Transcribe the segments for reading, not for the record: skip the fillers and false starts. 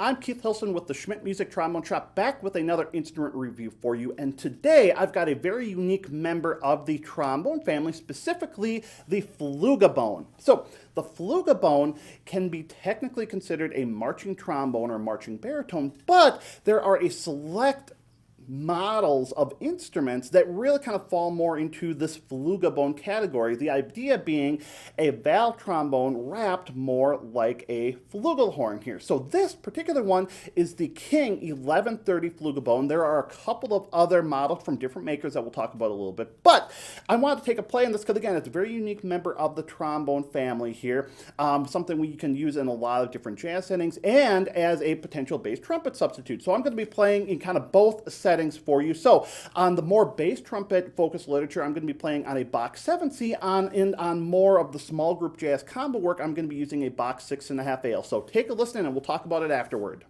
I'm Keith Hilson with the Schmidt Music Trombone Shop, back with another instrument review for you. And today I've got a very unique member of the trombone family, specifically the flugabone. So the flugabone can be technically considered a marching trombone or marching baritone, but there are a select models of instruments that really kind of fall more into this flugabone category. The idea being a valve trombone wrapped more like a flugelhorn here. So this particular one is the King 1130 flugabone. There are a couple of other models from different makers that we'll talk about a little bit, but I wanted to take a play on this because again, it's a very unique member of the trombone family here. Something we can use in a lot of different jazz settings and as a potential bass trumpet substitute. So I'm going to be playing in kind of both settings for you. So on the more bass trumpet focused literature, I'm going to be playing on a Bach 7C. On more of the small group jazz combo work, I'm going to be using a Bach 6.5 AL. So take a listen and we'll talk about it afterward.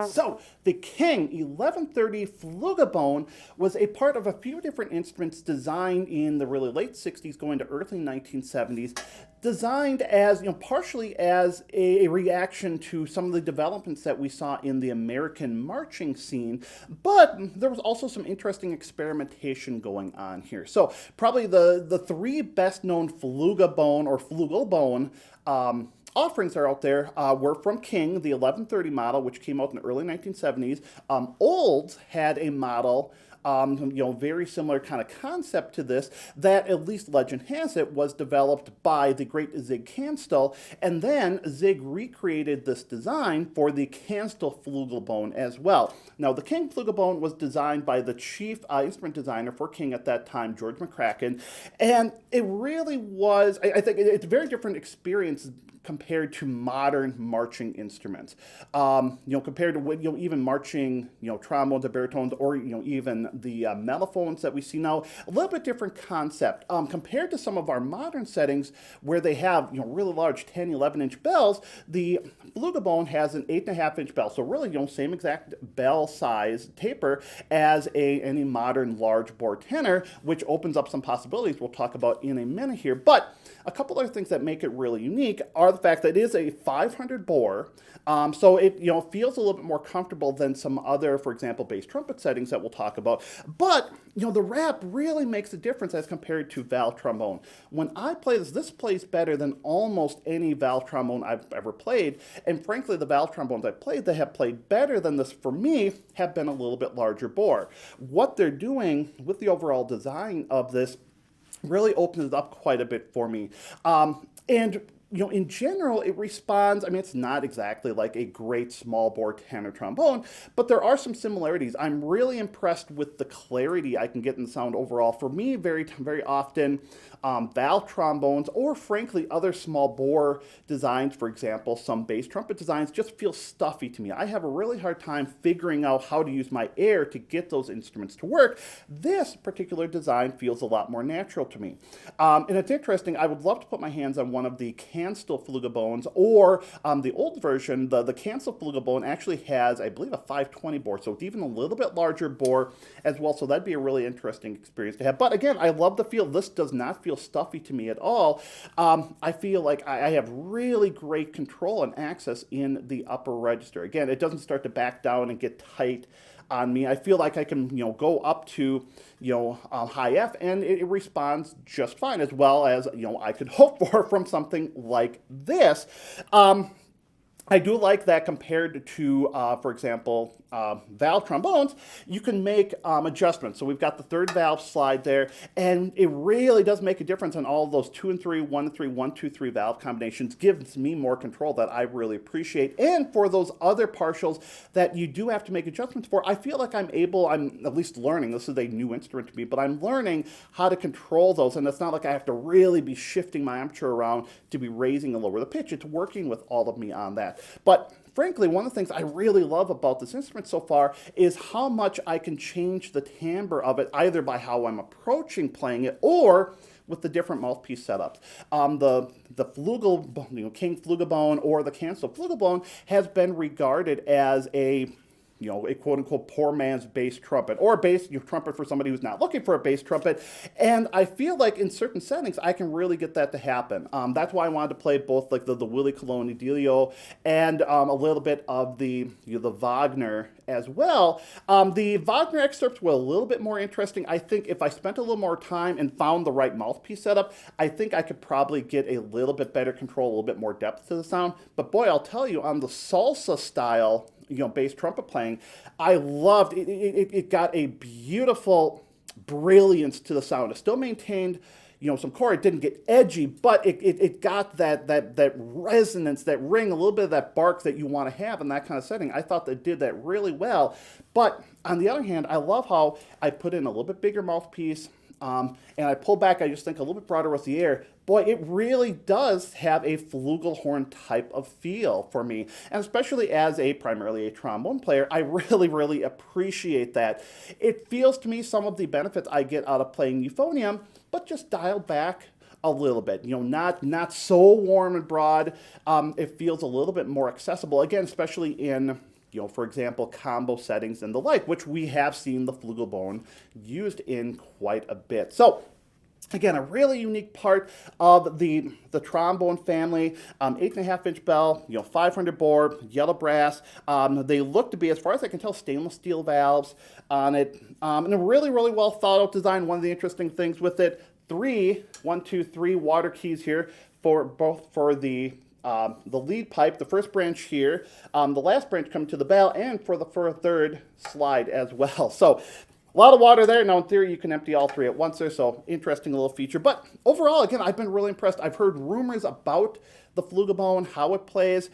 So, the King 1130 flugabone was a part of a few different instruments designed in the really late 60s going to early 1970s, designed as, partially as a reaction to some of the developments that we saw in the American marching scene, but there was also some interesting experimentation going on here. So probably the three best known flugabone or flugelbone offerings that are out there were from King, the 1130 model, which came out in the early 1970s. Olds had a model, very similar kind of concept to this, that at least legend has it was developed by the great Zig Kanstul, and then Zig recreated this design for the Kanstul Flugabone as well. Now, the King Flugabone was designed by the chief instrument designer for King at that time, George McCracken, and it really was, I think it's a very different experience compared to modern marching instruments. Compared to even marching, trombones or baritones, or even the mellophones that we see now, a little bit different concept. Compared to some of our modern settings where they have really large 10, 11-inch bells, the Flugabone has an 8.5-inch bell. So really, same exact bell size taper as any modern large bore tenor, which opens up some possibilities we'll talk about in a minute here. But a couple other things that make it really unique are the fact that it is a 500 bore, so it feels a little bit more comfortable than some other, for example, bass trumpet settings that we'll talk about. But the wrap really makes a difference as compared to valve trombone. When I play this plays better than almost any valve trombone I've ever played, and frankly, the valve trombones I've played that have played better than this for me have been a little bit larger bore. What they're doing with the overall design of this really opens it up quite a bit for me. And in general, it responds, it's not exactly like a great small bore tenor trombone, but there are some similarities. I'm really impressed with the clarity I can get in the sound overall. For me, very, very often, valve trombones, or frankly, other small bore designs, for example, some bass trumpet designs, just feel stuffy to me. I have a really hard time figuring out how to use my air to get those instruments to work. This particular design feels a lot more natural to me. And it's interesting, I would love to put my hands on one of the Kanstul Flugabones, or the old version, the Kanstul Flugabone actually has, I believe, a 520 bore, so it's even a little bit larger bore as well, so that'd be a really interesting experience to have. But again, I love the feel. This does not feel stuffy to me at all. I feel like I have really great control and access in the upper register. Again, it doesn't start to back down and get tight on me. I feel like I can, go up to, high F, and it responds just fine, as well as, I could hope for from something like this. I do like that compared to, for example, valve trombones, you can make adjustments. So we've got the third valve slide there, and it really does make a difference on all of those 2 and 3, 1 and 3, 1, 2, 3 valve combinations. Gives me more control that I really appreciate. And for those other partials that you do have to make adjustments for, I feel like I'm at least learning, this is a new instrument to me, but I'm learning how to control those, and it's not like I have to really be shifting my armature around to be raising and lower the pitch. It's working with all of me on that. But frankly, one of the things I really love about this instrument so far is how much I can change the timbre of it, either by how I'm approaching playing it or with the different mouthpiece setups. The King Flugabone or the Kanstul Flugabone has been regarded as a quote-unquote poor man's bass trumpet, or a bass trumpet for somebody who's not looking for a bass trumpet. And I feel like in certain settings, I can really get that to happen. That's why I wanted to play both like the Willie Colon Delio and a little bit of the Wagner as well. The Wagner excerpts were a little bit more interesting. I think if I spent a little more time and found the right mouthpiece setup, I think I could probably get a little bit better control, a little bit more depth to the sound. But boy, I'll tell you, on the salsa style bass trumpet playing, I loved it. It got a beautiful brilliance to the sound. It still maintained some core. It didn't get edgy, but it got that resonance, that ring, a little bit of that bark that you want to have in that kind of setting. I thought that did that really well. But on the other hand, I love how I put in a little bit bigger mouthpiece, and I pull back, I just think a little bit broader with the air. Boy, it really does have a flugelhorn type of feel for me. And especially as primarily a trombone player, I really, really appreciate that. It feels to me some of the benefits I get out of playing euphonium, but just dialed back a little bit, not so warm and broad. It feels a little bit more accessible, again, especially in for example, combo settings and the like, which we have seen the Flugabone used in quite a bit. So again, a really unique part of the trombone family. 8.5-inch bell, 500 bore, yellow brass. They look to be, as far as I can tell, stainless steel valves on it, and a really, really well thought out design. One of the interesting things with it, 3 water keys here for both for the the lead pipe, the first branch here, the last branch coming to the bell, and for a third slide as well. So a lot of water there. Now, in theory, you can empty all three at once there, so interesting little feature. But overall, again, I've been really impressed. I've heard rumors about the Flugabone, how it plays.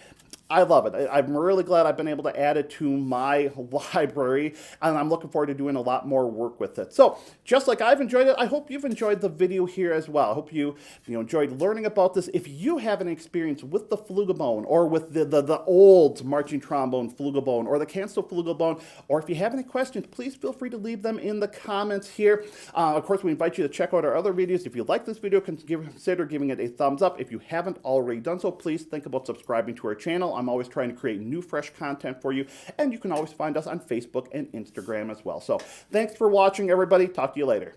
I love it. I'm really glad I've been able to add it to my library, and I'm looking forward to doing a lot more work with it. So, just like I've enjoyed it, I hope you've enjoyed the video here as well. I hope you enjoyed learning about this. If you have an experience with the Flugabone, or with the Olds marching trombone Flugabone, or the Kanstul Flugabone, or if you have any questions, please feel free to leave them in the comments here. Of course, we invite you to check out our other videos. If you like this video, consider giving it a thumbs up. If you haven't already done so, please think about subscribing to our channel. I'm always trying to create new, fresh content for you, and you can always find us on Facebook and Instagram as well. So thanks for watching, everybody. Talk to you later.